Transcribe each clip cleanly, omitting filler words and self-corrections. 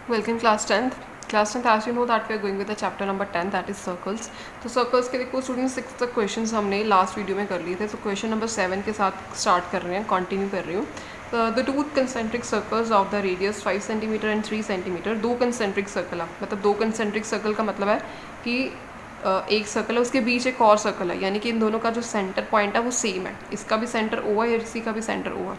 Welcome class 10th. Class 10th, as you know that we are going with the chapter number 10, that is circles. तो circles के देखो student 6 तक questions हमने last video में कर लिए थे, तो क्वेश्चन नंबर 7 के साथ स्टार्ट कर रहे हैं, कंटिन्यू कर रही हूँ. The two concentric circles of the radius 5 centimetre and 3 centimetre. दो कंसेंट्रिक सर्कल है, मतलब दो कंसेंट्रिक सर्कल का मतलब है कि एक सर्कल है उसके बीच एक और सर्कल है, यानी कि इन दोनों का जो सेंटर पॉइंट है वो सेम है. इसका भी सेंटर ओ है और इसी का भी सेंटर ओ है.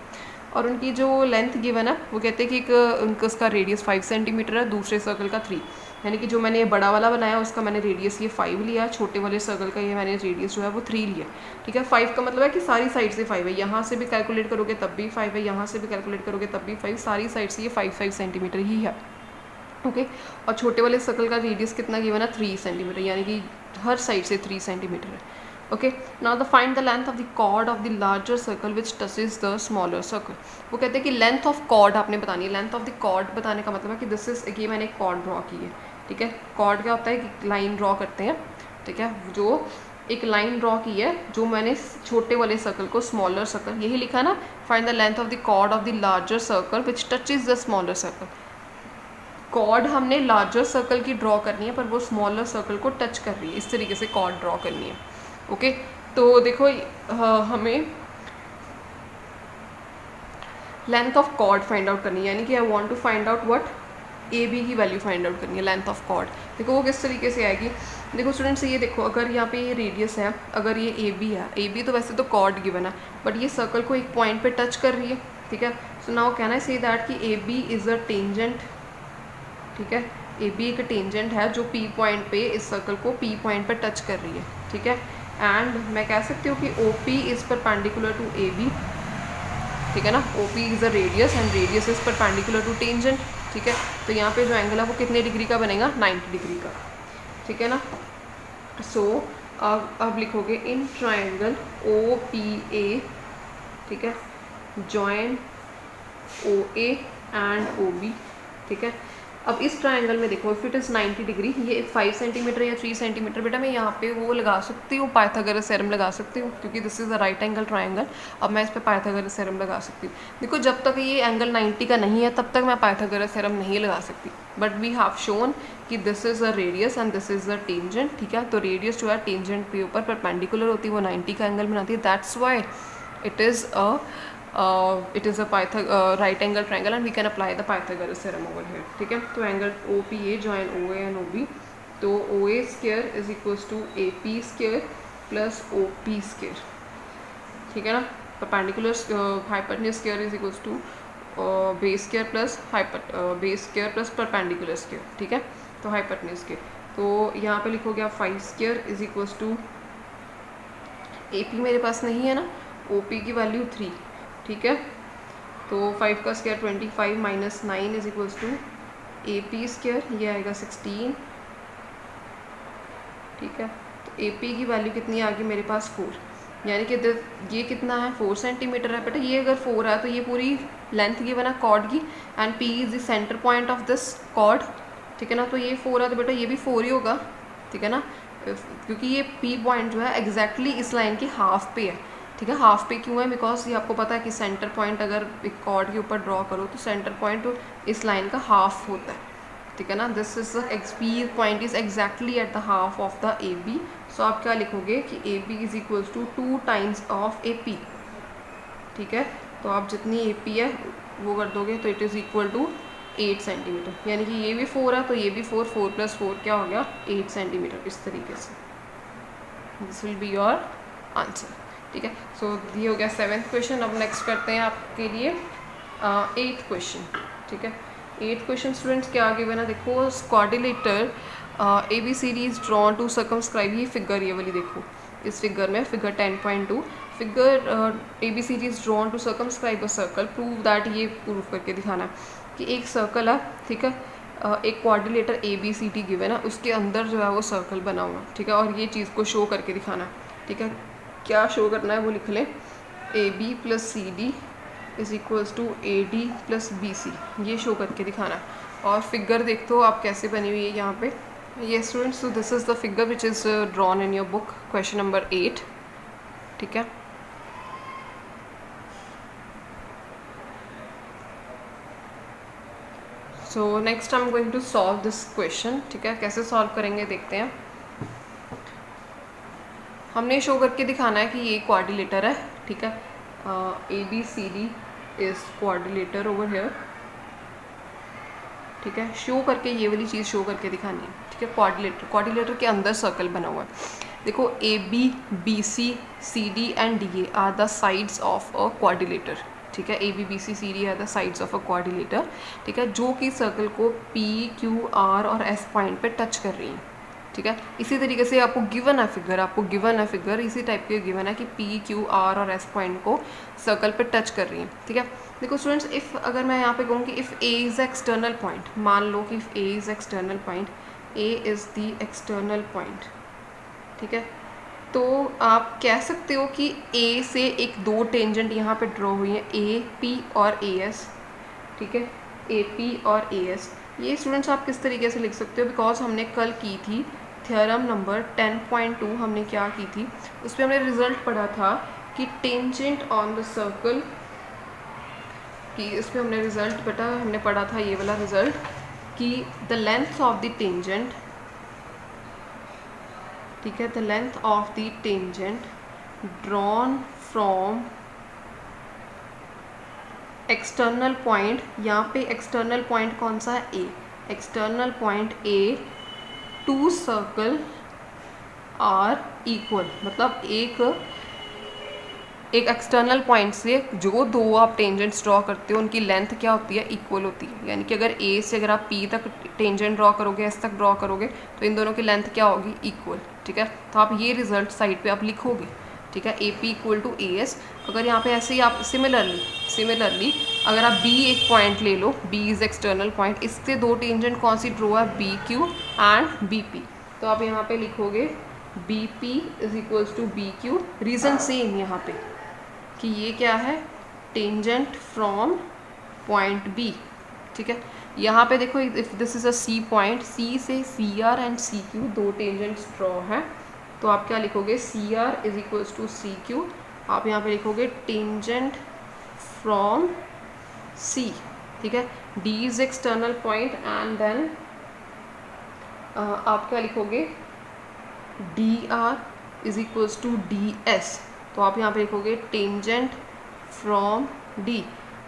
और उनकी जो लेंथ गिवन है वो कहते हैं कि एक उनका उसका रेडियस 5 सेंटीमीटर है, दूसरे सर्कल का 3. यानी कि जो मैंने ये बड़ा वाला बनाया उसका मैंने रेडियस ये 5 लिया, छोटे वाले सर्कल का ये मैंने रेडियस जो है वो 3 लिया. ठीक है, 5 का मतलब है कि सारी साइड से 5 है, यहाँ से भी कैलकुलेट करोगे तब भी 5 है, यहाँ से भी कैलकुलेट करोगे तब भी 5, सारी साइड से ये 5 सेंटीमीटर ही है. ओके, और छोटे वाले सर्कल का रेडियस कितना गिवन है 3 सेंटीमीटर, यानी कि हर साइड से 3 सेंटीमीटर है. Okay, now the find the length of the chord of the larger circle which touches the smaller circle. वो कहते हैं कि लेंथ ऑफ कॉर्ड आपने बतानी है. लेंथ ऑफ द कॉर्ड बताने का मतलब है कि दिस इज, ये मैंने एक कॉर्ड ड्रॉ की है. ठीक है, कॉर्ड क्या होता है कि लाइन ड्रॉ करते हैं. ठीक है, जो एक लाइन ड्रॉ की है, जो मैंने छोटे वाले सर्कल को स्मॉलर सर्कल, यही लिखा ना, find the length of the chord of the larger circle which touches the smaller circle. Chord हमने लार्जर सर्कल की ड्रॉ करनी है पर वो स्मॉलर सर्कल को टच कर रही है, इस तरीके से कॉर्ड ड्रॉ करनी है. ओके, तो देखो हमें length of chord find out करनी है, यानी कि I want to find out what A B की वैल्यू फाइंड आउट करनी है, लेंथ ऑफ कॉर्ड. देखो वो किस तरीके से आएगी. देखो स्टूडेंट्स, ये देखो अगर यहाँ पे ये रेडियस है, अगर ये ए बी है, ए बी तो वैसे तो कॉर्ड गिवन है बट ये सर्कल को एक पॉइंट पे टच कर रही है. ठीक है, so now can I say that कि A B is a tangent. ठीक है, ए बी एक टेंजेंट है जो पी पॉइंट पे इस सर्कल को पी पॉइंट पे टच कर रही है. ठीक है, एंड मैं कह सकती हूँ कि O P is perpendicular to A B. ठीक है ना, O P is a radius and radius is perpendicular to tangent. ठीक है, तो यहाँ पे जो एंगल है वो कितने डिग्री का बनेगा, 90 डिग्री का. ठीक है ना, सो अब लिखोगे in triangle O P A. ठीक है, join O A and O B. ठीक है, अब इस ट्राइंगल में देखो इफ इट इज़ 90 डिग्री, ये 5 सेंटीमीटर या 3 सेंटीमीटर, बेटा मैं यहाँ पे वो लगा सकती हूँ, पाइथागोरस थ्योरम लगा सकती हूँ, क्योंकि this is a right angle triangle. अब मैं इस पर पाइथागोरस थ्योरम लगा सकती हूँ. देखो जब तक ये एंगल 90 का नहीं है तब तक मैं पाइथागोरस थ्योरम नहीं लगा सकती, बट वी हैव शोन कि this is a radius and this is a tangent. ठीक है, तो रेडियस जो है टेंजेंट के ऊपर परपेंडिकुलर होती है, वो 90 का एंगल बनाती है. That's why it is a right angle triangle and we can apply the Pythagoras theorem over here. ठीक है, तो angle O P A join O A and O B, तो O A square is equals to A P square plus O P square. ठीक है ना, perpendicular hypotenuse square is equals to base square plus base square plus perpendicular square. ठीक है, तो hypotenuse square, तो यहाँ पे लिखोगे आप 5 square is equals to A P मेरे पास नहीं है ना, ओ पी की वैल्यू 3. ठीक है, तो 5 का square 25 minus 9 is equals to A P square, ये आएगा 16. ठीक है, तो ए पी की वैल्यू कितनी आ गई मेरे पास 4, यानी कि ये कितना है 4 सेंटीमीटर है. बेटा ये अगर 4 है तो ये पूरी लेंथ ये बना कॉर्ड की, and P is the centre point of this cord. ठीक है ना, तो ये 4 है तो बेटा ये भी 4 ही होगा. ठीक है ना, क्योंकि ये पी पॉइंट जो है एग्जैक्टली इस लाइन की हाफ पे है. ठीक है, हाफ पे क्यों है, बिकॉज ये आपको पता है कि सेंटर पॉइंट अगर एक कॉर्ड के ऊपर ड्रॉ करो तो सेंटर पॉइंट इस लाइन का हाफ होता है. ठीक है ना, this is the P point is exactly at the half of the A B. So आप क्या लिखोगे कि A B is equals to 2 times of A P. ठीक है, तो आप जितनी ए पी है वो कर दोगे तो it is equal to 8 centimetre, यानी कि ये भी 4 है तो ये भी 4, 4 + 4 क्या हो गया 8 सेंटीमीटर. इस तरीके से this will be your answer. ठीक है, सो ये हो गया 7th क्वेश्चन. अब नेक्स्ट करते हैं आपके लिए 8th क्वेश्चन. ठीक है, 8th क्वेश्चन स्टूडेंट्स क्या आगे बना, देखो quadrilateral A B C D is drawn to circumscribe. ये फिगर ये वाली देखो, इस फिगर में figure 10.2 figure A B C D is drawn to circumscribe a circle. Prove that, ये प्रूव करके दिखाना है कि एक सर्कल है. ठीक है, एक quadrilateral A B C D given है, उसके अंदर जो है वो सर्कल बना हुआ. ठीक है, और ये चीज़ को शो करके दिखाना है. ठीक है, क्या शो करना है वो लिख लें, A B plus C D is equals to A D plus B C, ये शो करके दिखाना है. और फिगर देखते हो आप कैसे बनी हुई है यहाँ पे. ये students, so this is the figure which is drawn in your book, question number 8. ठीक है, so next I am going to solve this question, ठीक है। कैसे सॉल्व करेंगे देखते हैं। हमने शो करके दिखाना है कि ये क्वाड्रिलेटर है, ठीक है। ABCD is quadrilateral over here, ठीक है। शो करके ये वाली चीज़ शो करके दिखानी है, ठीक है। क्वाड्रिलेटर के अंदर सर्कल बना हुआ है। देखो AB, BC, CD and DA are the sides of a quadrilateral, ठीक है। AB, BC, CD are the sides of a quadrilateral, ठीक है, जो कि सर्कल को P, Q, R और S पॉइंट पे टच कर रही है, ठीक है। इसी तरीके से आपको गिवन है फिगर इसी टाइप के गिवन है कि P, Q, R और S पॉइंट को सर्कल पे टच कर रही है, ठीक है। देखो स्टूडेंट्स, इफ़ अगर मैं यहाँ पे कहूँ कि if A is external point, मान लो कि if A is external point, A is the external point, ठीक है, तो आप कह सकते हो कि A से एक दो टेंजेंट यहाँ पे ड्रॉ हुई हैं, AP और AS, ठीक है, AP और AS। ये स्टूडेंट्स आप किस तरीके से लिख सकते हो, बिकॉज हमने कल की थी थ्योरम नंबर 10.2, हमने क्या की थी, उस पर हमने रिजल्ट पढ़ा था कि टेंजेंट ऑन द सर्कल, कि इस पर हमने रिजल्ट बेटा हमने पढ़ा था ये वाला रिजल्ट कि the length of the tangent, ठीक है, the length of the tangent drawn from external point, यहाँ पे एक्सटर्नल पॉइंट कौन सा है, A, external point A to circle are equal, मतलब एक एक्सटर्नल पॉइंट से जो दो आप टेंजेंट्स ड्रॉ करते हो उनकी लेंथ क्या होती है, इक्वल होती है। यानी कि अगर A से अगर आप P तक टेंजेंट ड्रॉ करोगे, S तक ड्रॉ करोगे, तो इन दोनों की लेंथ क्या होगी, इक्वल, ठीक है। तो आप ये रिजल्ट साइड पे आप लिखोगे, ठीक है, AP इक्वल टू AS। अगर यहाँ पे ऐसे ही आप सिमिलरली अगर आप B एक पॉइंट ले लो, B इज़ एक्सटर्नल पॉइंट, इससे दो टेंजेंट कौन सी ड्रॉ है, BQ एंड BP, तो आप यहाँ पे लिखोगे BP is equals to BQ। Reason same यहाँ पे कि ये क्या है, टेंजेंट फ्रॉम पॉइंट B, ठीक है। यहाँ पे देखो if this is a C point, C से CR एंड CQ दो टेंजेंट्स ड्रॉ हैं, तो आप क्या लिखोगे, CR is equals to CQ। आप यहाँ पे लिखोगे टेंजेंट फ्रॉम C, ठीक है। D is external point and then आप क्या लिखोगे, DR is equals to DS। तो आप यहाँ पे लिखोगे टेंजेंट फ्रॉम D,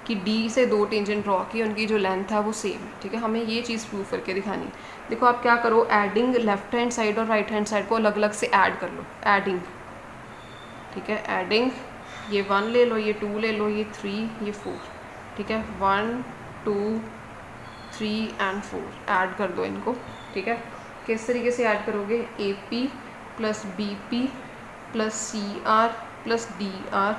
कि D से दो टेंजेंट ड्रॉ की, उनकी जो लेंथ है वो सेम है, ठीक है। हमें ये चीज़ प्रूव करके दिखानी है। देखो आप क्या करो, एडिंग लेफ्ट हैंड साइड और राइट हैंड साइड को अलग अलग से ऐड कर लो, एडिंग, ठीक है, एडिंग, ये 1 ले लो, ये 2 ले लो, ये 3, ये 4, ठीक है, 1 2 3 एंड 4 ऐड कर दो इनको, ठीक है। किस तरीके से ऐड करोगे, AP plus BP plus CR plus DR,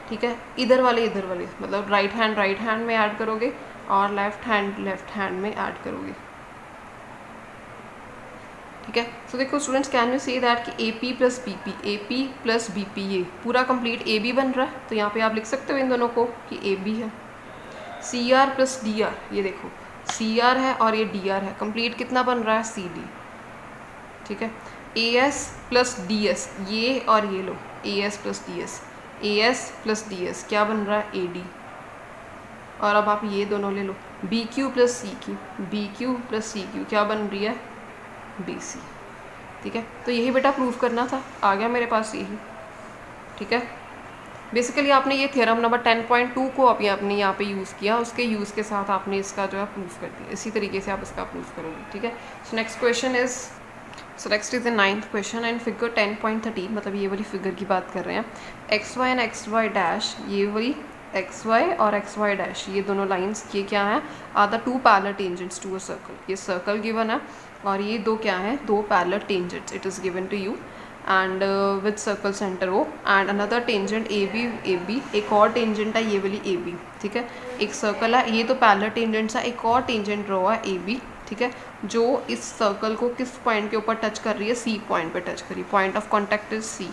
ठीक है। इधर वाले मतलब राइट हैंड में ऐड करोगे और लेफ्ट हैंड में ऐड करोगे, ठीक है। सो देखो स्टूडेंट्स, कैन यू से दैट कि AP प्लस BP ये पूरा कंप्लीट AB बन रहा है, तो यहाँ पे आप लिख सकते हो इन दोनों को कि AB है। CR प्लस DR, ये देखो CR है और ये DR है, कंप्लीट कितना बन रहा है, CD, ठीक है। AS प्लस DS, ये और ये लो, AS प्लस DS क्या बन रहा है, AD। और अब आप ये दोनों ले लो, BQ प्लस CQ क्या बन रही है, BC, ठीक है। तो यही बेटा प्रूफ करना था, आ गया मेरे पास यही, ठीक है। बेसिकली आपने ये थ्योरम नंबर 10.2 को अभी आपने यहाँ पे यूज़ किया, उसके यूज़ के साथ आपने इसका जो है प्रूफ कर दिया, इसी तरीके से आप इसका प्रूफ करोगे, ठीक है। So next question is, so next is the 9th question and figure 10.13, मतलब ये वाली फिगर की बात कर रहे हैं। XY एंड XY डैश, ये वाली XY और XY डैश, ये दोनों लाइन्स ये क्या हैं, are the 2 parallel tangents to a circle. ये सर्कल गिवन है और ये दो क्या हैं, 2 parallel tangents, it is given to you and with circle centre O and another tangent AB, एक और टेंजेंट है ये वाली AB, ठीक है। एक सर्कल है, ये तो पैरेलल टेंजेंट्स है, एक और टेंजेंट ड्रॉ है AB, ठीक है, जो इस सर्कल को किस पॉइंट के ऊपर टच कर रही है, C पॉइंट पे टच कर रही है, point of contact is C,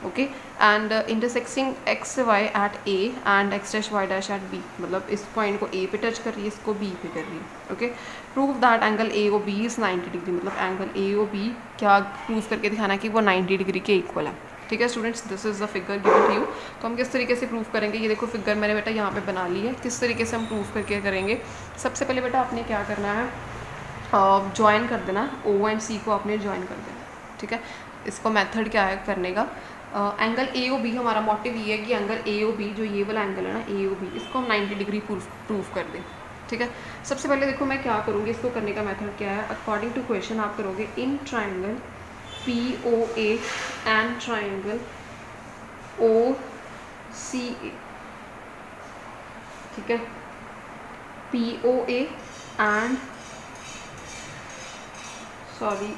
okay. And intersecting XY at A and X'Y dash at B, मतलब इस पॉइंट को A पे टच कर रही है, इसको B पे कर रही है, okay. Prove that angle AOB is 90 degree, मतलब एंगल AOB क्या प्रूव करके दिखाना है कि वो 90 डिग्री के इक्वल है, ठीक है students, this is the figure given to you. तो हम किस तरीके से प्रूफ करेंगे, ये देखो फिगर मैंने बेटा यहाँ पे बना ली है। किस तरीके से हम प्रूफ करके करेंगे, सबसे पहले बेटा आपने क्या करना है, ज्वाइन कर देना, ओ एंड सी को आपने ज्वाइन कर देना, ठीक है। इसको मेथड क्या है करने का, एंगल ए ओ बी, हमारा मोटिव ये है कि एंगल ए ओ बी, जो ये वाला एंगल है ना ए ओ बी, इसको हम 90 डिग्री प्रूफ कर दें, ठीक है। सबसे पहले देखो मैं क्या करूँगी, इसको करने का मेथड क्या है, अकॉर्डिंग टू क्वेश्चन आप करोगे in triangle P O A and triangle O C A, ठीक है, P O A and sorry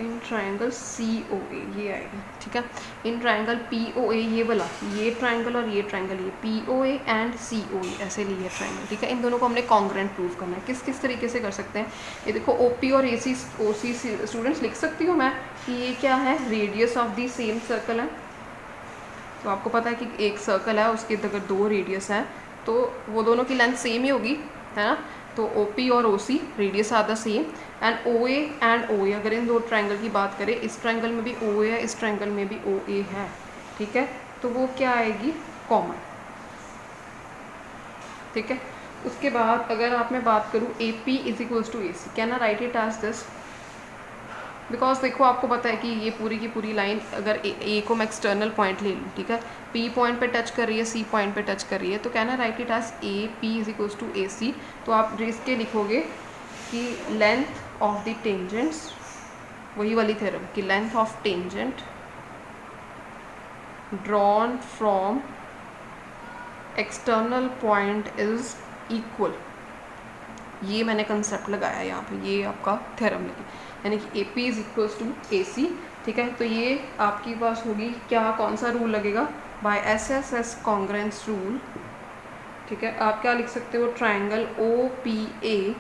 in triangle C O A, ये आएगा, ठीक है। इन ट्राइंगल पी ओ ए, ये वाला, ये ट्राइंगल और ये ट्राइंगल, ये P O A and C O ए, ऐसे लिए ट्राइंगल, ठीक है। इन दोनों को हमने कॉन्ग्रेंट प्रूव करना है। किस किस तरीके से कर सकते हैं, ये देखो ओ पी और ए सी, ओ सी स्टूडेंट्स लिख सकती हूँ मैं कि ये क्या है, radius of the same circle है। तो आपको पता है कि एक सर्कल है, उसके अगर 2 रेडियस है तो वो दोनों की लेंथ सेम ही होगी, है ना। तो ओ पी और O C radius are the same, and O A and O A, अगर इन 2 ट्राइंगल की बात करें, इस ट्राइंगल में भी ओ ए है, इस ट्राइंगल में भी ओ ए है, ठीक है। तो वो क्या आएगी, कॉमन, ठीक है। उसके बाद अगर आप मैं बात करूँ A P is equals to A C, can I write it as this, because देखो आपको पता है कि ये पूरी की पूरी लाइन, अगर ए को मैं एक्सटर्नल पॉइंट ले लूँ, ठीक है, पी पॉइंट पे टच कर रही है, सी पॉइंट पे टच कर रही है, तो can I write it as A P is equals to A C. तो आप इसके लिखोगे कि लेंथ ऑफ द टेंजेंट्स, वही वाली थ्योरम कि length of tangent drawn from external point is equal, ये मैंने कंसेप्ट लगाया यहाँ पे, ये आपका थ्योरम लगी, यानी कि A P is equals to A C, ठीक है। तो ये आपके पास होगी क्या, कौन सा रूल लगेगा, bye S S S congruence rule, ठीक है। आप क्या लिख सकते हो, ट्राइंगल ओ पी ए,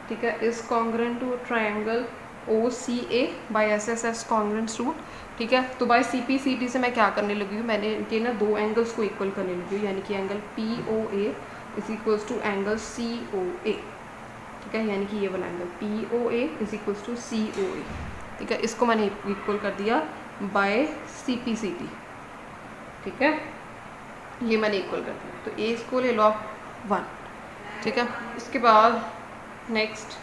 ठीक है, is congruent to triangle O C A by S S S congruence rule, ठीक है। तो by C P C T से मैं क्या करने लगी हूँ, मैंने इनके ना 2 एंगल्स को इक्वल करने लगी हूँ, यानी कि angle P O A is equals to angle C O A, ठीक है, यानी कि ये वाला angle P O A is equals to C O A, ठीक है। इसको मैंने इक्वल कर दिया by C P C T, ठीक है, ये मैंने इक्वल कर दिया। तो ए इसको ले लो आप 1, ठीक है। इसके बाद नेक्स्ट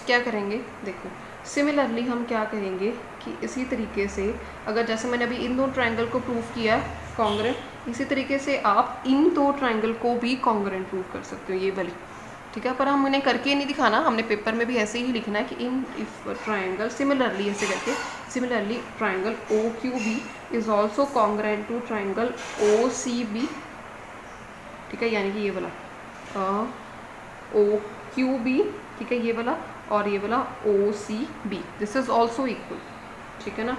क्या करेंगे, देखो सिमिलरली हम क्या करेंगे कि इसी तरीके से, अगर जैसे मैंने अभी इन 2 ट्राइंगल को प्रूव किया है कॉन्ग्रेंट, इसी तरीके से आप इन 2 ट्राइंगल को भी कॉन्ग्रेंट प्रूव कर सकते हो, ये वाली, ठीक है। पर हम उन्हें करके नहीं दिखाना, हमने पेपर में भी ऐसे ही लिखना है कि इन इफ ट्राइंगल सिमिलरली, ऐसे करके similarly triangle O Q B is also congruent to triangle O C B, ठीक है, यानी कि ये वाला ओ क्यू बी, ठीक है, ये वाला, और ये वाला O C B, this is also equal, ठीक है ना।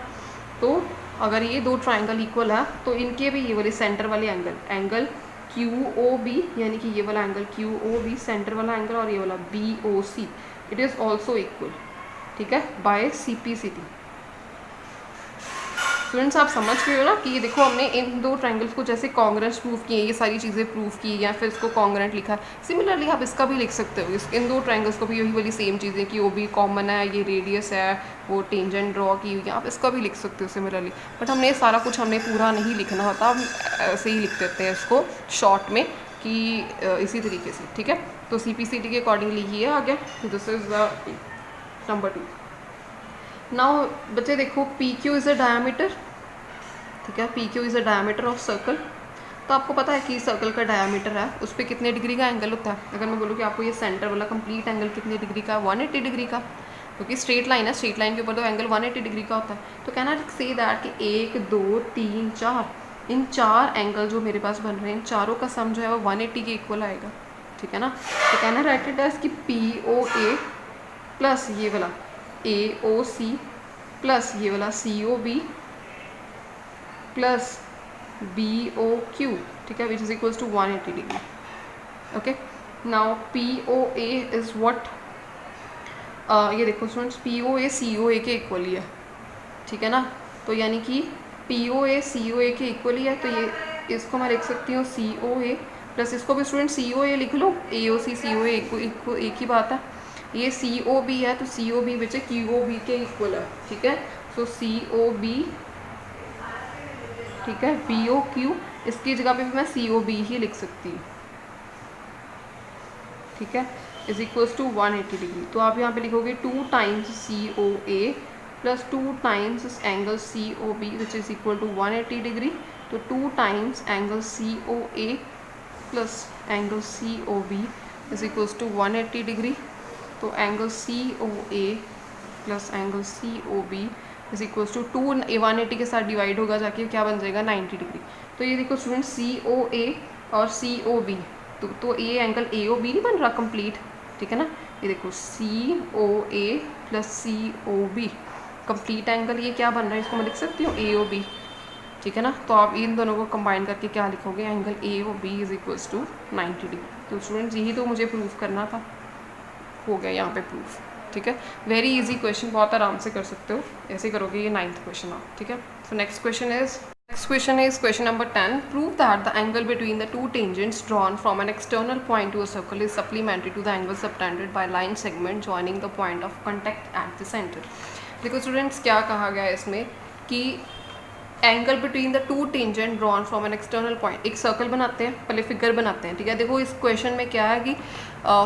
तो अगर ये 2 ट्राइंगल इक्वल है तो इनके भी ये वाले सेंटर वाले एंगल क्यू ओ बी, यानी कि ये वाला angle Q O B centre वाला एंगल, और ये वाला B O C, it is also equal, ठीक है, by C P C T. Students आप समझ गए हो ना कि ये देखो हमने इन 2 ट्राइंगल्स को जैसे कॉन्ग्रेंट प्रूव किए, ये सारी चीज़ें प्रूव की, या फिर इसको कॉन्ग्रेंट लिखा है। सिमिलरली आप इसका भी लिख सकते हो, इन 2 ट्राइंगल्स को भी यही वाली सेम चीज़ें कि वो भी कॉमन है, ये रेडियस है, वो टेंजेंट ड्रॉ की हुई है, आप इसका भी लिख सकते हो सिमिलरली। बट हमने सारा कुछ हमने पूरा नहीं लिखना होता, हम ऐसे ही लिख देते हैं इसको शॉर्ट में कि इसी तरीके से, ठीक है। तो सी पी सी टी के अकॉर्डिंगली ये आ गया, this is the number 2। Now बच्चे देखो P Q is a diameter, ठीक है, P Q is a diameter of circle. तो आपको पता है कि सर्कल का डायमीटर है, उस पर कितने डिग्री का एंगल होता है। अगर मैं बोलूँ कि आपको ये सेंटर वाला कंप्लीट एंगल कितने डिग्री का, 180 डिग्री का, क्योंकि स्ट्रेट लाइन है, स्ट्रेट लाइन के ऊपर तो एंगल 180 डिग्री का होता है। तो कैन आई से दैट कि 1 2 3 4, इन 4 एंगल जो मेरे पास बन रहे हैं, इन चारों का सम जो है वो 180 के इक्वल आएगा, ठीक है ना। तो can I write it as कि पी ओ ए प्लस ये वाला ए ओ सी प्लस ये वाला C O B plus B O Q, ठीक है, which is equals to 180 degree, okay. Now P O A is what, ये देखो students P O ए सी O ए के equal ही है, ठीक है ना। तो यानी कि पी ओ ए सी ओ ए के इक्वल ही है, तो ये इसको मैं लिख सकती हूँ सी ओ ए प्लस, इसको भी स्टूडेंट सी ओ ए लिख लो, ए ओ सी सी ओ ए एक ही बात है, ये COB है, तो COB बच्चे QOB के इक्वल है, ठीक है। सो COB, ठीक है, BOQ, इसकी जगह पे भी मैं COB ही लिख सकती हूँ, ठीक है, इज इक्वल्स टू 180 डिग्री। तो आप यहाँ पे लिखोगे 2 times COA plus 2 times angle COB which is equal to 180 degree. तो 2 times angle COA plus angle COB is equals to 180 degree. तो angle COA plus angle COB is equals to 2 180 के साथ divide होगा जाके क्या बन जाएगा 90 डिग्री। तो ये देखो स्टूडेंट COA और COB, तो ये एंगल AOB नहीं बन रहा कंप्लीट, ठीक है ना। ये देखो COA plus COB complete angle, ये क्या बन रहा है, इसको मैं लिख सकती हूँ AOB, ठीक है ना। तो आप इन दोनों को कंबाइन करके क्या लिखोगे, angle AOB is equals to 90 degree. तो स्टूडेंट्स यही तो मुझे प्रूफ करना था, हो गया यहाँ पे प्रूफ, ठीक है। वेरी इजी क्वेश्चन, बहुत आराम से कर सकते हो, ऐसे करोगे ये 9th क्वेश्चन आप, ठीक है। So next question is question number 10. Prove that the angle between the two tangents drawn from an external point to a circle is supplementary to the angle subtended by line segment joining the point of contact at the center. देखो students क्या कहा गया है इसमें कि angle between the two tangent drawn from an external point, एक circle बनाते हैं, पहले फिगर बनाते हैं, ठीक है। देखो इस क्वेश्चन में क्या है कि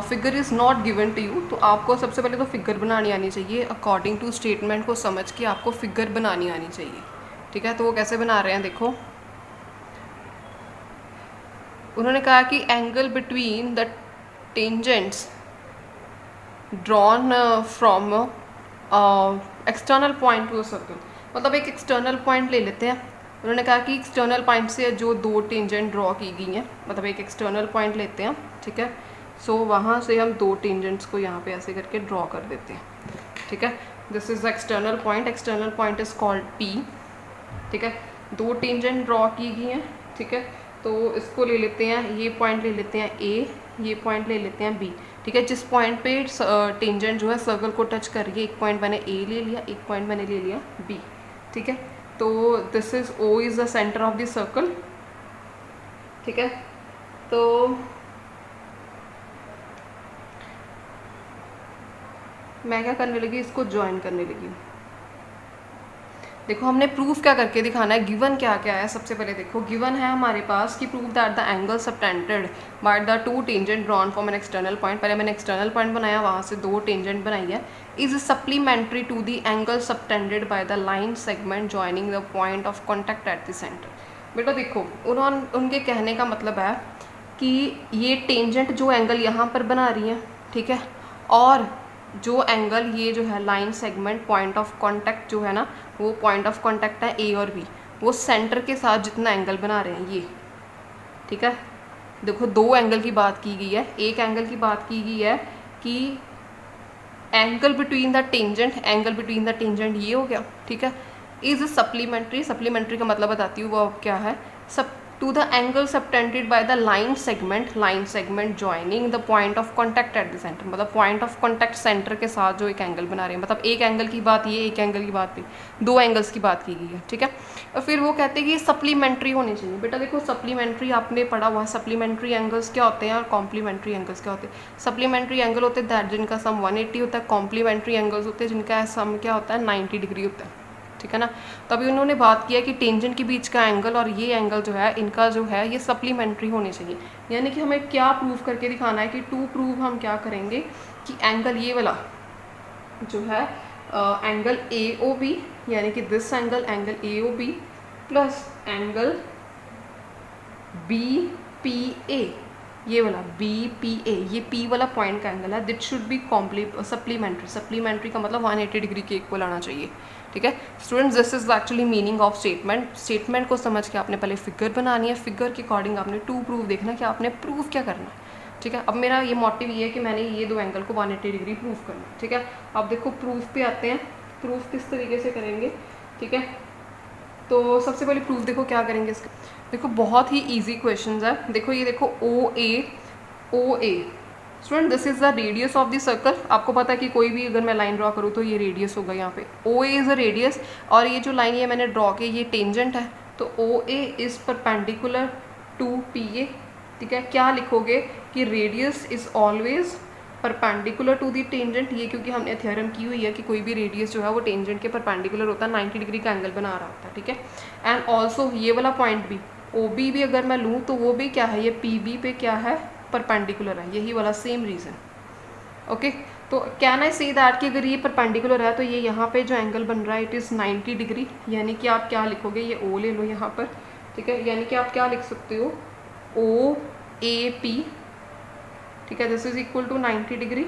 figure is not given to you, तो आपको सबसे पहले तो फिगर बनानी आनी चाहिए, अकॉर्डिंग टू स्टेटमेंट को समझ के आपको फिगर बनानी आनी चाहिए, ठीक है। तो वो कैसे बना रहे हैं, देखो उन्होंने कहा कि angle between the tangents drawn from external point to a circle, मतलब एक एक्सटर्नल पॉइंट ले लेते हैं। उन्होंने कहा कि एक्सटर्नल पॉइंट से जो दो टेंजेंट ड्रॉ की गई हैं, मतलब एक एक्सटर्नल पॉइंट लेते हैं, ठीक है। सो वहाँ से हम दो टेंजेंट्स को यहाँ पे ऐसे करके ड्रॉ कर देते हैं, ठीक है। This is the external point is called P, ठीक है। दो टेंजेंट ड्रॉ की गई हैं, ठीक है। तो इसको ले लेते हैं, ये पॉइंट ले लेते हैं A, ये पॉइंट ले लेते हैं B, ठीक है। जिस पॉइंट पे टेंजेंट जो है सर्कल को टच कर रही है, एक पॉइंट मैंने A ले लिया, एक पॉइंट मैंने ले लिया B, ठीक है। तो this is O is the centre of the circle, ठीक है। तो मैं क्या करने लगी, इसको ज्वाइन करने लगी। देखो हमने प्रूफ क्या करके दिखाना है, गिवन क्या क्या है। सबसे पहले देखो गिवन है हमारे पास कि proof that the angle subtended by the two tangent drawn from an external point, पहले मैंने एक्सटर्नल पॉइंट बनाया, वहाँ से दो टेंजेंट बनाई है, is supplementary to the angle subtended by the line segment joining the point of contact at the centre. बेटा देखो उनके कहने का मतलब है कि ये टेंजेंट जो एंगल यहाँ पर बना रही है, ठीक है, और जो एंगल ये जो है line segment point of contact जो है ना, वो पॉइंट ऑफ कांटेक्ट है A और B, वो सेंटर के साथ जितना एंगल बना रहे हैं ये, ठीक है। देखो दो एंगल की बात की गई है, एक एंगल की बात की गई है कि एंगल बिटवीन द टेंजेंट ये हो गया, ठीक है। इज सप्लीमेंट्री का मतलब बताती हूँ वो क्या है, सब to the angle subtended by the line segment joining the point of contact at the centre, मतलब पॉइंट ऑफ कॉन्टैक्ट सेंटर के साथ जो एक एंगल बना रहे हैं, मतलब एक एंगल की बात ये, एक एंगल की बात भी, दो एंगल्स की बात की गई है, ठीक है। और फिर वो कहते हैं कि सप्लीमेंट्री होनी चाहिए। बेटा देखो सप्लीमेंट्री आपने पढ़ा हुआ है, सप्लीमेंट्री एंगल्स क्या होते हैं और कॉम्प्लीमेंट्री एंगल्स क्या होते हैं। सप्लीमेंट्री एंगल होते हैं दैट जिनका सम 180 होता है, कॉम्प्लीमेंट्री एंगल्स होते हैं जिनका सम क्या होता है 90 डिग्री होता है, ठीक है ना। तो अभी उन्होंने बात किया कि टेंजेंट के बीच का एंगल और ये एंगल जो है इनका जो है ये सप्लीमेंट्री होने चाहिए। यानी कि हमें क्या प्रूव करके दिखाना है कि टू प्रूव हम क्या करेंगे कि एंगल ये वाला जो है एंगल AOB, यानी कि this angle AOB plus angle BPA, ये वाला BPA, ये P वाला पॉइंट का एंगल है, दिट शुड बी सप्लीमेंट्री का मतलब 180 डिग्री के इक्वल आना चाहिए, ठीक है। Students this is actually meaning of statement को समझ के आपने पहले फिगर बनानी है, फिगर के अकॉर्डिंग आपने टू प्रूफ देखना है कि आपने प्रूफ क्या करना है, ठीक है। अब मेरा ये मोटिव ये है कि मैंने ये दो एंगल को 180 डिग्री प्रूफ करना है, ठीक है। अब देखो प्रूफ पे आते हैं, प्रूफ किस तरीके से करेंगे, ठीक है। तो सबसे पहले प्रूफ देखो क्या करेंगे इसका, देखो बहुत ही ईजी क्वेश्चन है। देखो ये देखो OA student, this is the radius of the circle. आपको पता है कि कोई भी अगर मैं लाइन ड्रॉ करूँ तो ये रेडियस होगा यहाँ पे, OA इज़ अ रेडियस, और ये जो लाइन ये मैंने ड्रॉ की ये टेंजेंट है, तो OA is perpendicular to PA, ठीक है। क्या लिखोगे कि radius is always perpendicular to the tangent, ये क्योंकि हमने थ्योरम की हुई है कि कोई भी रेडियस जो है वो टेंजेंट के परपेंडिकुलर होता है, 90 डिग्री का एंगल बना रहा होता है, ठीक है। एंड ऑल्सो ये वाला पॉइंट भी OB भी अगर मैं लूँ तो वो भी क्या है, ये PB पे क्या है, परपेंडिकुलर है, यही वाला सेम रीज़न। ओके, तो कैन आई से दैट कि अगर ये परपेंडिकुलर है तो ये यहाँ पे जो एंगल बन रहा है इट इज़ 90 डिग्री, यानी कि आप क्या लिखोगे, ये O ले लो यहाँ पर, ठीक है, यानी कि आप क्या लिख सकते हो, OAP, ठीक है, this is equal to 90 degree,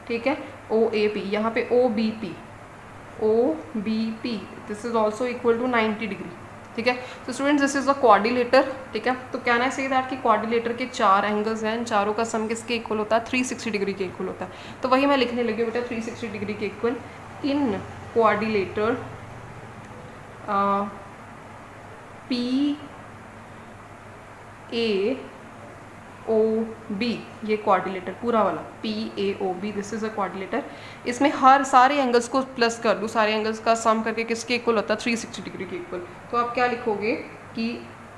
ठीक है, OAP, यहाँ पे OBP this is also equal to 90 degree, ठीक है। तो students this is a quadrilateral, ठीक है। तो कैन आई से दैट कि क्वाड्रिलेटर के 4 एंगल्स हैं, चारों का सम किसके इक्वल होता है, 360 डिग्री के इक्वल होता है। तो वही मैं लिखने लगी बेटा 360 डिग्री के इक्वल इन क्वाड्रिलेटर PAOB, ये क्वाड्रिलेटर पूरा वाला PAOB, this is a quadrilateral. इसमें हर सारे एंगल्स को प्लस कर दूँ, सारे एंगल्स का सम करके किसके इक्वल होता है, 360 डिग्री के इक्वल। तो आप क्या लिखोगे कि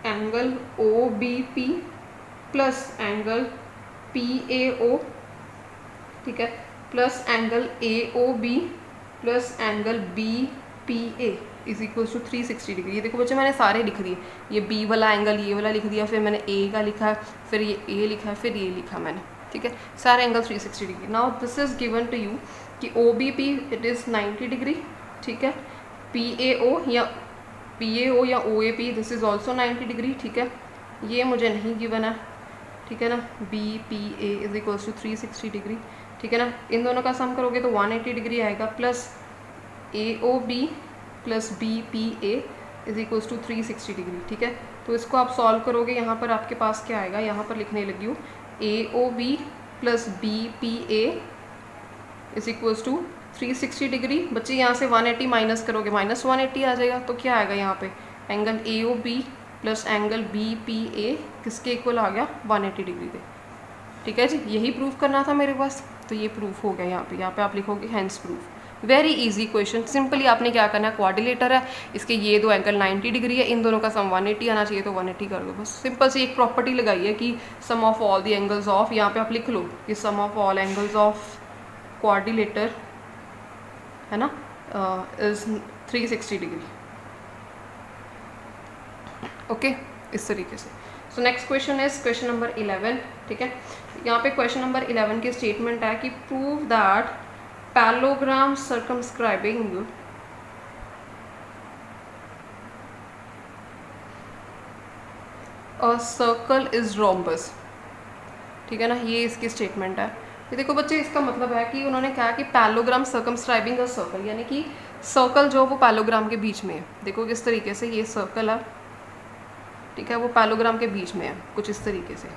angle OBP plus angle PAO, ठीक है, plus angle AOB plus angle BPA is equal to 360 degree. ये देखो बच्चे मैंने सारे लिख दिए, ये B वाला एंगल ये वाला लिख दिया, फिर मैंने A का लिखा, फिर ये A लिखा, फिर ये लिखा मैंने, ठीक है, सारे angle 360 degree. Now this is given to you कि OBP इट इज़ 90 डिग्री, ठीक है, PAO या OAP this is also 90 degree, ठीक है, ये मुझे नहीं गिवन है, ठीक है ना, BPA is equal to 360 degree, ठीक है ना। इन दोनों का सम करोगे तो 180 डिग्री आएगा, plus AOB plus BPA is equals to 360 degree, ठीक है। तो इसको आप सॉल्व करोगे, यहाँ पर आपके पास क्या आएगा, यहाँ पर लिखने लगी हूँ AOB plus BPA is equals to 360 degree. बच्चे यहाँ से 180 माइनस करोगे, माइनस 180 आ जाएगा, तो क्या आएगा यहाँ पे, angle AOB plus angle BPA किसके इक्वल आ गया, 180 डिग्री के, ठीक है जी। यही प्रूफ करना था मेरे पास, तो ये प्रूफ हो गया। यहाँ पे आप लिखोगे hence proof. Very easy question, simply आपने क्या करना है, क्वाड्रिलेटर है, इसके ये दो एंगल 90 डिग्री है, इन दोनों का सम 180 आना चाहिए, तो 180 कर दो बस। सिंपल सी एक प्रॉपर्टी लगाई है कि sum of all the angles of, यहाँ पे आप लिख लो कि sum of all angles of quadrilateral है ना इज 360 डिग्री। ओके, इस तरीके से। So next question is question number 11, ठीक है। यहाँ पे क्वेश्चन नंबर 11 की स्टेटमेंट है कि prove that parallelogram circumscribing a circle is rhombus, ठीक है ना, ये इसकी स्टेटमेंट है। ये देखो बच्चे, इसका मतलब है कि उन्होंने कहा कि पैलोग्राम सर्कमस्क्राइबिंग अ सर्कल, यानी कि सर्कल जो वो पैलोग्राम के बीच में है। देखो किस तरीके से ये सर्कल है, ठीक है, वो पैलोग्राम के बीच में है, कुछ इस तरीके से,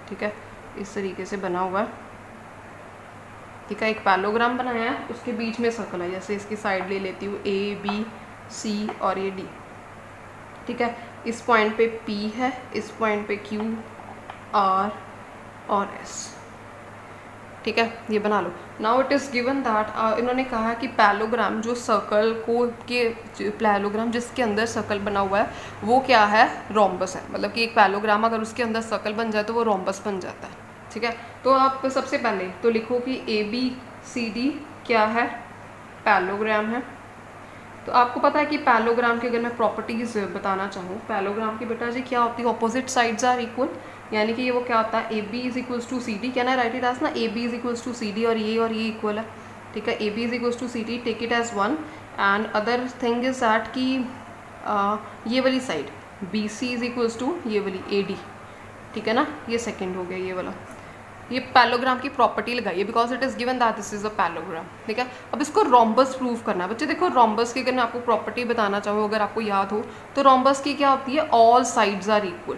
ठीक है, इस तरीके से बना हुआ है, ठीक है, एक पैलोग्राम बनाया है, उसके बीच में सर्कल है। जैसे इसकी साइड ले लेती हूँ ABC और ये D, ठीक है, इस पॉइंट पे P है, इस पॉइंट पे Q R और S, ठीक है, ये बना लो। Now it is given that इन्होंने कहा कि पैलोग्राम जो सर्कल को के पैलोग्राम जिसके अंदर सर्कल बना हुआ है वो क्या है, रोम्बस है। मतलब कि एक पैलोग्राम अगर उसके अंदर सर्कल बन जाए तो वो रोम्बस बन जाता है, ठीक है। तो आप सबसे पहले तो लिखो कि ABCD क्या है, पैलोग्राम है। तो आपको पता है कि पैलोग्राम की अगर मैं प्रॉपर्टीज़ बताना चाहूँ, पैलोग्राम की बेटा जी क्या होती है, ऑपोजिट साइड्स आर इक्वल, यानी कि ये वो क्या होता है, AB is equals to CD, क्या ना राइट इट एज ना, AB is equals to CD और ये इक्वल है, ठीक है, AB is equals to CD, take it as 1। And other thing is that कि ये वाली side BC is equals to ये वाली AD, ठीक है ना, ये सेकेंड हो गया ये वाला। ये पैलोग्राम की प्रॉपर्टी लगाई है because it is given that this is a parallelogram, ठीक है। अब इसको रोम्बस प्रूव करना है। बच्चे देखो, रोम्बस की अगर मैं आपको प्रॉपर्टी बताना चाहूँ, अगर आपको याद हो, तो रोम्बस की क्या होती है, all sides are equal,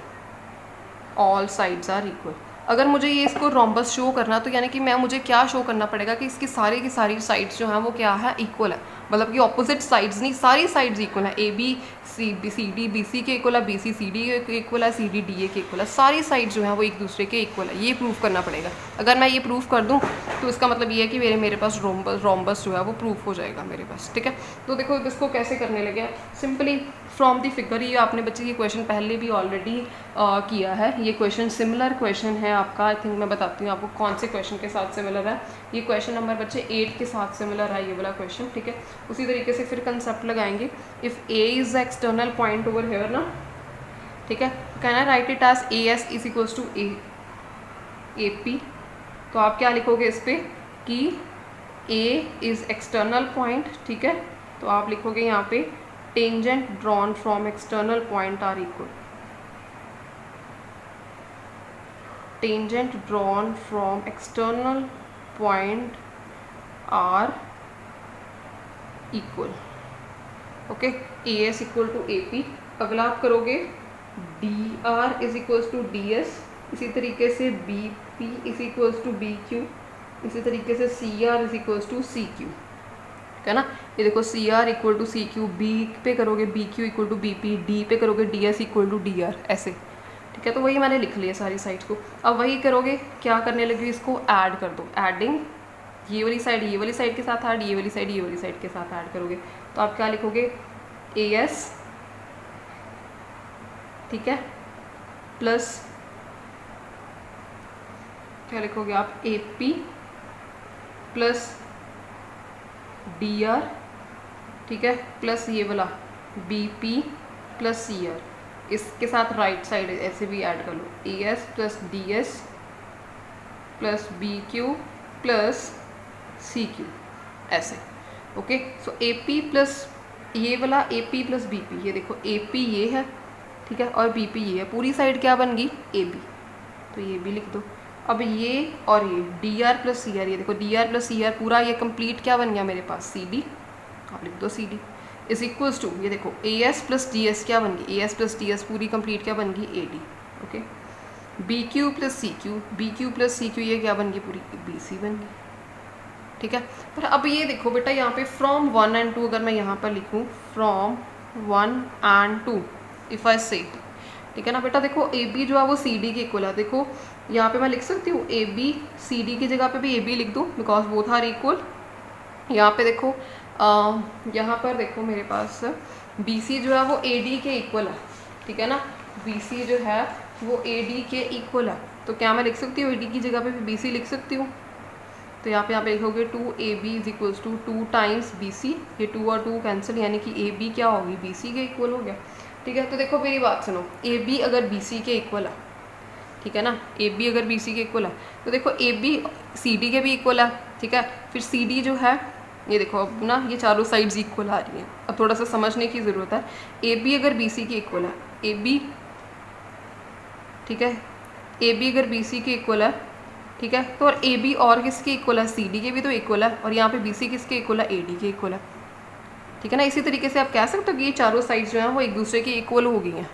all sides are equal. अगर मुझे ये इसको रोम्बस शो करना, तो यानी कि मुझे क्या शो करना पड़ेगा कि इसकी सारी की सारी साइड्स जो हैं वो क्या है, इक्वल है। मतलब कि ऑपोजिट साइड्स नहीं, सारी साइड्स इक्वल है। ABCD BC के इक्वल है, BC CD के इक्वल है, CD DA के इक्वल है, सारी साइड्स जो हैं वो एक दूसरे के इक्वल है। ये प्रूफ करना पड़ेगा। अगर मैं ये प्रूफ कर दूँ तो इसका मतलब ये है कि मेरे पास रोम्बस जो है वो प्रूफ हो जाएगा मेरे पास, ठीक है। तो देखो इसको कैसे करने लगे, सिंपली फ्रॉम द फिगर, ये आपने बच्चे ये क्वेश्चन पहले भी ऑलरेडी किया है। ये क्वेश्चन सिमिलर क्वेश्चन है आपका, आई थिंक मैं बताती हूँ आपको कौन से क्वेश्चन के साथ सिमिलर है। ये क्वेश्चन नंबर बच्चे 8 के साथ सिमिलर है ये वाला क्वेश्चन, ठीक है। उसी तरीके से फिर कंसेप्ट लगाएंगे। If A is the external point over here ना, ठीक है, can I write it as A S is equals to A P. तो आप क्या लिखोगे इस पर कि ए इज़ एक्सटर्नल पॉइंट, ठीक है। तो आप लिखोगे यहाँ पे tangent drawn from external point are equal, tangent drawn from external point are equal, okay, A S equal to A P. अगला आप करोगे D R is equals to D S, इसी तरीके से B P is equals to B Q, इसी तरीके से C R is equals to C Q, है ना। ये देखो C R equal to C Q, B पे करोगे B Q equal to B P, D पे करोगे D S equal to D R, ऐसे, ठीक है। तो वही मैंने लिख लिया सारी साइड्स को। अब वही करोगे, क्या करने लगी, इसको ऐड कर दो, एडिंग ये वाली साइड के साथ ऐड, ये वाली साइड के साथ ऐड करोगे। तो आप क्या लिखोगे ए एस, ठीक है, प्लस क्या लिखोगे आप A P plus D R, ठीक है, प्लस ये वाला B P plus C R, इसके साथ राइट साइड ऐसे भी ऐड कर लो, A S plus D S plus B Q plus C Q, ऐसे, okay. So A P plus ये वाला A P plus B P, ये देखो ए पी ये है, ठीक है, और बी पी ये है, पूरी साइड क्या बन गई ए बी, तो ये भी लिख दो। अब ये और ये D R plus C R, ये देखो D R plus C R पूरा ये कंप्लीट क्या बन गया मेरे पास सी डी, आप लिख दो C D is equals to, ये देखो A S plus D S क्या बन गई, A S plus D S पूरी कंप्लीट क्या बन गई A D, okay. B Q plus C Q, B Q plus C Q ये क्या बन गई, पूरी बी सी बन गई, ठीक है। पर अब ये देखो बेटा यहाँ पे फ्रॉम 1 and 2 अगर मैं यहाँ पर लिखूँ फ्रॉम 1 and 2 इफ़ आई से, ठीक है ना बेटा। देखो ए बी जो है वो सी डी के इक्वल है, देखो यहाँ पे मैं लिख सकती हूँ ए बी, सी डी की जगह पे भी ए बी लिख दूँ बिकॉज बोथ आर इक्वल। यहाँ पे देखो यहाँ पर देखो मेरे पास बी सी जो है वो ए डी के इक्वल है, ठीक है ना, बी सी जो है वो ए डी के इक्वल है। तो क्या मैं लिख सकती हूँ ए डी की जगह पे बी सी लिख सकती हूँ। तो यहाँ पे लिखोगे 2ab is equals to 2 times B C, ये 2 और 2 कैंसिल, यानी कि ए बी क्या होगी, बी सी के इक्वल हो गया, ठीक है। तो देखो मेरी बात सुनो, ए बी अगर बी सी के इक्वल है, ठीक है ना, ए बी अगर बी सी के इक्वल है तो देखो ए बी सी डी के भी इक्वल है, ठीक है। फिर सी डी जो है ये देखो अब ना ये चारों साइड्स इक्वल आ रही हैं, अब थोड़ा सा समझने की ज़रूरत है। ए बी अगर बी सी के इक्वल है, ए बी, ठीक है, ए बी अगर बी सी के इक्वल है, ठीक है, तो और ए बी और किसके इक्वल है, सी डी के भी तो इक्वल है, और यहाँ पे बी सी किसके इक्वल है, ए डी के इक्वल है, ठीक है ना। इसी तरीके से आप कह सकते हो कि ये चारों साइड्स जो हैं वो एक दूसरे के इक्वल हो गई हैं,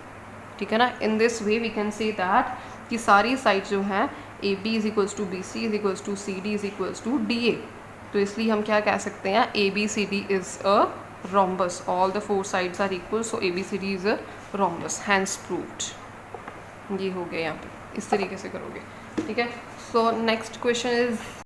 ठीक है ना। In this way we can say that कि सारी साइड्स जो हैं A B is equals to B C is equals to C D is equals to D A. तो इसलिए हम क्या कह सकते हैं, A B C D is a rhombus, all the 4 sides are equal, so A B C D is a rhombus, hence proved. ये हो गया यहाँ पे, इस तरीके से करोगे, ठीक है। So next question is